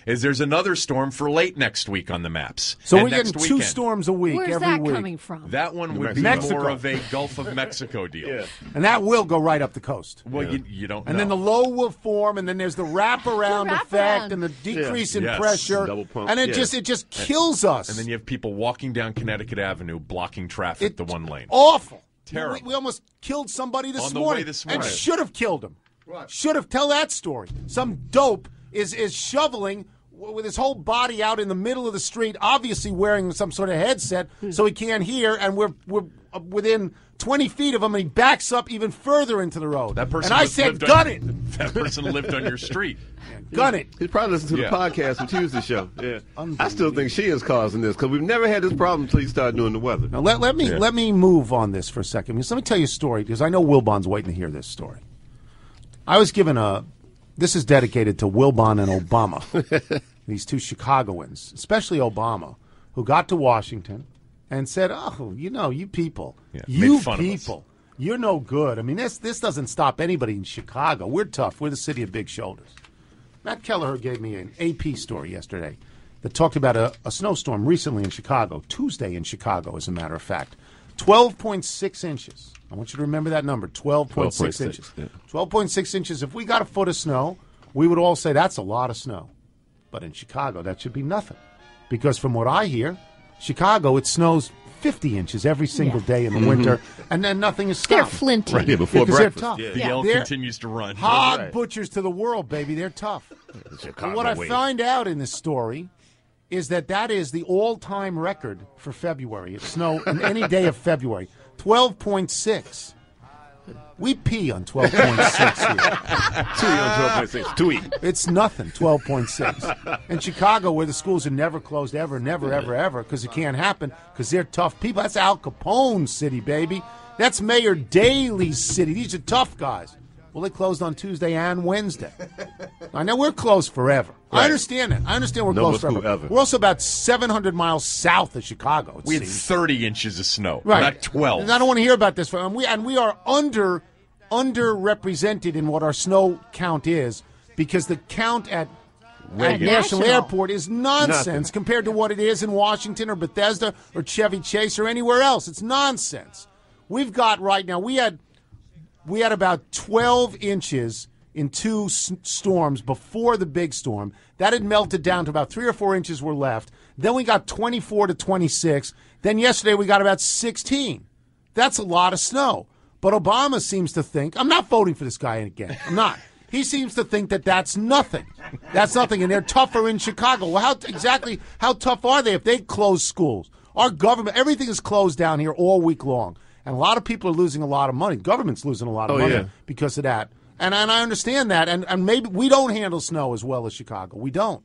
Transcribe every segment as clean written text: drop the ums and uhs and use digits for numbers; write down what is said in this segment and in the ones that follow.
is there's another storm for late next week on the maps. So and we're getting next 2 weekend. storms a week Where's every that week. coming from? That one would be Mexico. more of a Gulf of Mexico deal. Yeah. And that will go right up the coast. Well, you don't know. And then the low will form, and then there's the wraparound effect and the decrease in pressure. Double pump. And it just kills us. And then you have people walking down Connecticut Avenue blocking traffic the one lane. Awful. Terrible. We almost killed somebody On the way this morning. and should have killed him. Right. Should have. Tell that story. Some dope is shoveling with his whole body out in the middle of the street, obviously wearing some sort of headset so he can't hear, and we're within 20 feet of him, and he backs up even further into the road. That person and I said, gun it. That person lived on your street. Gun it. He probably listened to the podcast from Tuesday show. Yeah, I still think she is causing this because we've never had this problem until you started doing the weather. Now let me move on this for a second. Because let me tell you a story, because I know Wilbon's waiting to hear this story. I was given this is dedicated to Wilbon and Obama, these 2 Chicagoans, especially Obama, who got to Washington and said, "Oh, you people, you people, you're no good. I mean, this doesn't stop anybody in Chicago. We're tough. We're the city of big shoulders." Matt Kelleher gave me an AP story yesterday that talked about a snowstorm recently in Chicago, Tuesday in Chicago, as a matter of fact. 12.6 inches. I want you to remember that number, 12.6 inches. Yeah. 12.6 inches. If we got a foot of snow, we would all say that's a lot of snow. But in Chicago, that should be nothing. Because from what I hear, Chicago, it snows 50 inches every single day in the winter, and then nothing is stopped. They're flinty. Right here before because breakfast. they're tough. The L continues to run. Hog butchers to the world, baby. They're tough. Chicago What I way. find out in this story is that is the all-time record for February. It's snow on any day of February. 12.6. We pee on 12.6 here. Tui on 12.6. Tui. It's nothing, 12.6. In Chicago, where the schools are never closed, ever, because it can't happen, because they're tough people. That's Al Capone's city, baby. That's Mayor Daley's city. These are tough guys. Well, they closed on Tuesday and Wednesday. I know we're closed forever. Right. I understand that. I understand we're closed forever. Ever. We're also about 700 miles south of Chicago, it We had seems. 30 inches of snow, Right. not 12. And I don't want to hear about this. And we are underrepresented in what our snow count is, because the count at National Airport is nonsense compared to what it is in Washington or Bethesda or Chevy Chase or anywhere else. It's nonsense. We've got right now, we had about 12 inches in 2 storms before the big storm. That had melted down to about 3 or 4 inches were left. Then we got 24 to 26. Then yesterday we got about 16. That's a lot of snow. But Obama seems to think, I'm not voting for this guy again. I'm not. He seems to think that that's nothing. That's nothing, and they're tougher in Chicago. Well, how tough are they if they close schools? Our government, everything is closed down here all week long. And a lot of people are losing a lot of money. Government's losing a lot of money because of that. And I understand that. And maybe we don't handle snow as well as Chicago. We don't.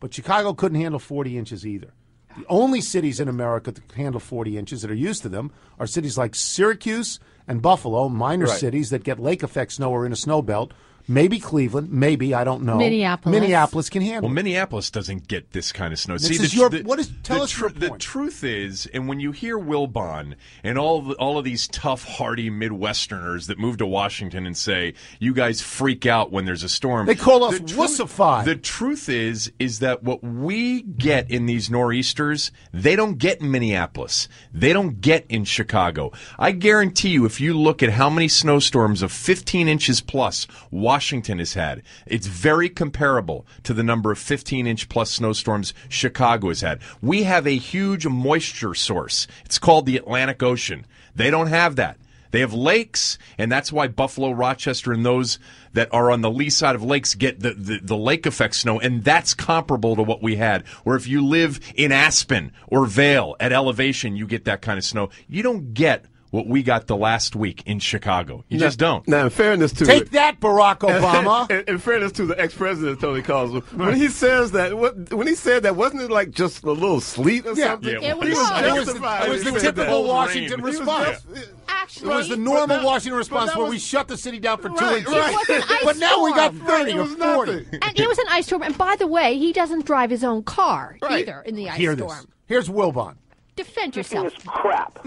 But Chicago couldn't handle 40 inches either. The only cities in America that can handle 40 inches that are used to them are cities like Syracuse and Buffalo, minor cities that get lake effect snow or in a snow belt. Maybe Cleveland, maybe, I don't know. Minneapolis can handle it. Well, Minneapolis doesn't get this kind of snow. Tell us your point. The truth is, and when you hear Wilbon and all of these tough, hardy Midwesterners that move to Washington and say, you guys freak out when there's a storm. They call us wussified. The truth is that what we get in these nor'easters, they don't get in Minneapolis. They don't get in Chicago. I guarantee you, if you look at how many snowstorms of 15 inches plus Washington has had, it's very comparable to the number of 15-inch plus snowstorms Chicago has had. We have a huge moisture source. It's called the Atlantic Ocean. They don't have that. They have lakes, and that's why Buffalo, Rochester, and those that are on the lee side of lakes get the lake effect snow, and that's comparable to what we had, where if you live in Aspen or Vail at elevation, you get that kind of snow. You don't get what we got the last week in Chicago. You just don't. Now, in fairness to Take that, Barack Obama. in fairness to the ex-president Tony Carswell, when he said that, wasn't it like just a little sleet or something? It was. It was the typical Washington response. Actually, It was the normal Washington response where we shut the city down for 2 inches. But now we got 30 or 40. And it was an ice storm. And by the way, he doesn't drive his own car either in the ice storm. Here's Wilbon. Defend This yourself. is crap.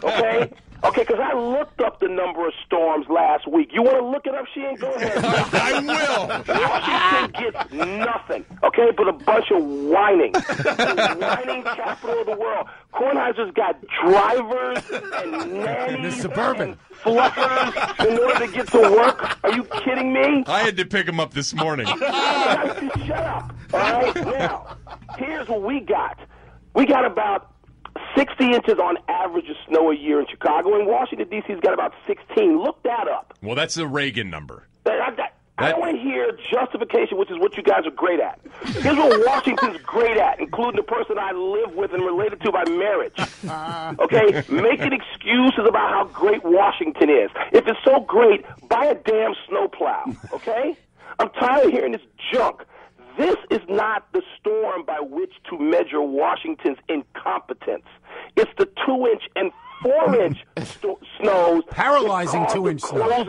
Okay? Okay, because I looked up the number of storms last week. You want to look it up, Sheen? Go ahead. I will. Washington gets nothing, okay, but a bunch of whining. The whining capital of the world. Kornheiser's got drivers and nannies and fluffers in order to get to work. Are you kidding me? I had to pick him up this morning. Shut up. All right, now, here's what we got. We got about 60 inches on average of snow a year in Chicago. In Washington, D.C.'s got about 16. Look that up. Well, that's the Reagan number. I don't want to hear justification, which is what you guys are great at. Here's what Washington's great at, including the person I live with and related to by marriage. Okay? Making excuses about how great Washington is. If it's so great, buy a damn snowplow. Okay? I'm tired of hearing this junk. This is not the storm by which to measure Washington's incompetence. It's the 2-inch and 4-inch snows. Paralyzing 2-inch snow.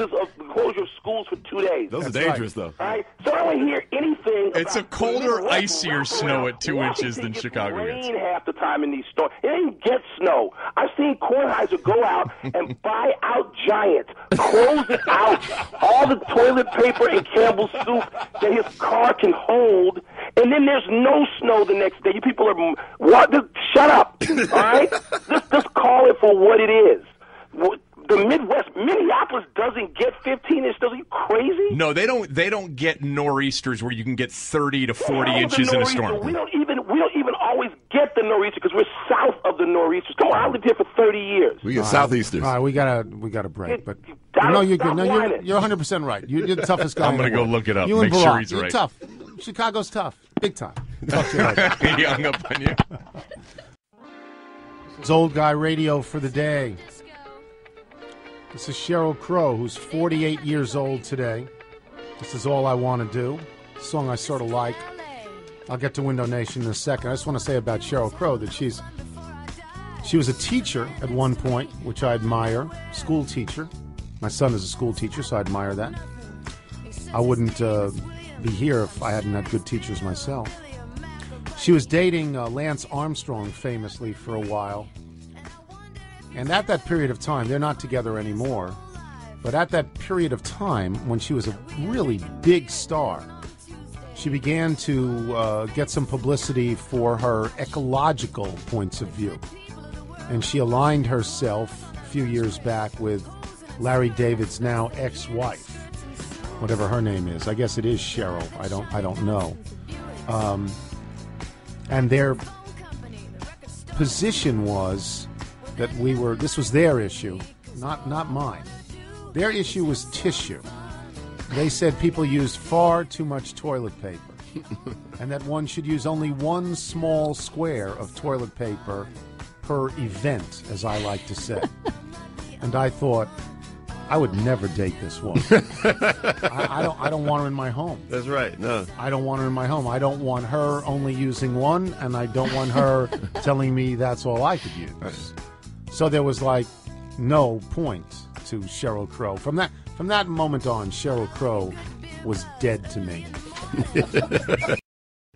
Closure of schools for 2 days. Those are dangerous, though. All right? So I don't hear anything. It's a colder, icier snow at 2 inches than Chicago gets. Rain half the time in these storms. It didn't get snow. I've seen Kornheiser go out and buy out Giant, close it out, all the toilet paper and Campbell's soup that his car can hold, and then there's no snow the next day. You people are shut up. All right? Just call it for what it is. The Midwest, Minneapolis doesn't get 15 inches. Are you crazy? No, they don't get nor'easters where you can get 30 to 40 inches in a storm. We don't even always get the nor'easter because we're south of the nor'easters. Come on, I lived here for 30 years. We get southeasters. All right, we got a break. But no, you're good. No, you're 100% right. You're the toughest guy. I'm going to go look it up. You make and sure he's you're right. Tough. Chicago's tough, big time. Talk to you later. He hung up on you. It's Old Guy Radio for the day. This is Sheryl Crow, who's 48 years old today. This is All I Want to Do, a song I sort of like. I'll get to Window Nation in a second. I just want to say about Sheryl Crow that she was a teacher at one point, which I admire, school teacher. My son is a school teacher, so I admire that. I wouldn't be here if I hadn't had good teachers myself. She was dating Lance Armstrong famously for a while. And at that period of time, they're not together anymore, but at that period of time, when she was a really big star, she began to get some publicity for her ecological points of view. And she aligned herself a few years back with Larry David's now ex-wife, whatever her name is. I guess it is Cheryl. I don't know. And their position was that this was their issue, not mine. Their issue was tissue. They said people used far too much toilet paper and that one should use only one small square of toilet paper per event, as I like to say. And I thought, I would never date this woman. I don't want her in my home. That's right. No. I don't want her in my home. I don't want her only using one, and I don't want her telling me that's all I could use. Right. So there was no point to Sheryl Crow. From that moment on, Sheryl Crow was dead to me.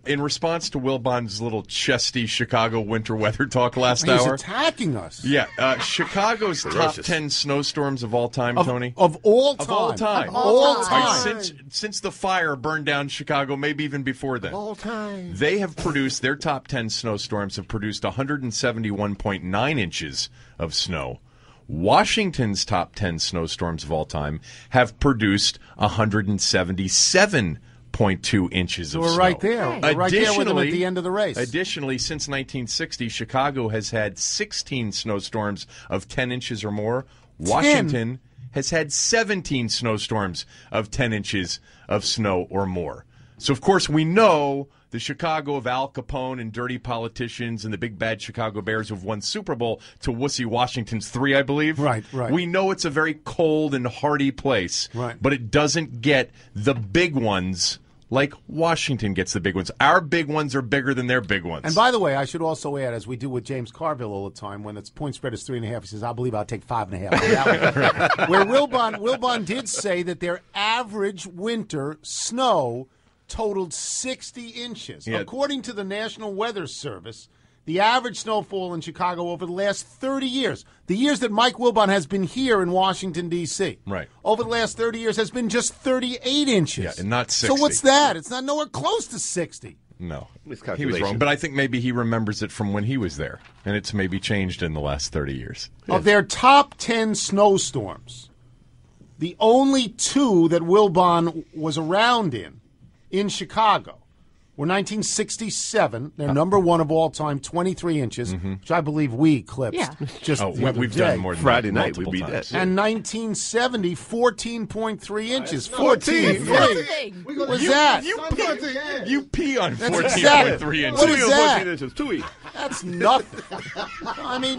In response to Wilbon's little chesty Chicago winter weather talk last He's hour. attacking us. Yeah. Chicago's top 10 snowstorms of all time, Tony. Of all time. Of all time. Of all time. Since the fire burned down Chicago, maybe even before then. All time. They have produced, their top 10 snowstorms have produced 171.9 inches of snow. Washington's top 10 snowstorms of all time have produced 177.2 inches of snow. We're right there. We're right there with them at the end of the race. Additionally, since 1960, Chicago has had 16 snowstorms of 10 inches or more. Washington has had 17 snowstorms of 10 inches of snow or more. So, of course, we know the Chicago of Al Capone and dirty politicians and the big bad Chicago Bears who've won Super Bowl to wussy Washington's 3, I believe. Right. We know it's a very cold and hardy place. Right. But it doesn't get the big ones like Washington gets the big ones. Our big ones are bigger than their big ones. And by the way, I should also add, as we do with James Carville all the time, when its point spread is 3.5, he says, I believe I'll take 5.5. Where Wilbon did say that their average winter snow totaled 60 inches. Yeah. According to the National Weather Service, The average snowfall in Chicago over the last 30 years, the years that Mike Wilbon has been here in Washington, D.C., right, over the last 30 years has been just 38 inches. Yeah, and not 60. So what's that? It's not nowhere close to 60. No, he was wrong. But I think maybe he remembers it from when he was there, and it's maybe changed in the last 30 years. Of their top 10 snowstorms, the only 2 that Wilbon was around in Chicago, were 1967. They're number 1 of all time, 23 inches, which I believe we eclipsed. Yeah. Just we've done more than Friday that night. We multiple beat times. that. And 1970, 14.3 inches. 14. 14. What's that? You pee on That's 14.3 exactly- inches. What is that? 14 inches. 2 That's nothing. I mean,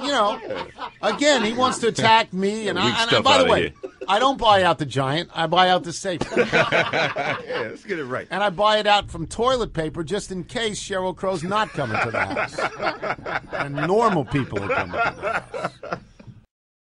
again, he wants to attack me. And Weak stuff by the outta way, here. I don't buy out the Giant. I buy out the safe. Yeah, let's get it right. And I buy it out from toilet paper just in case Sheryl Crow's not coming to the house. And normal people are coming to the house.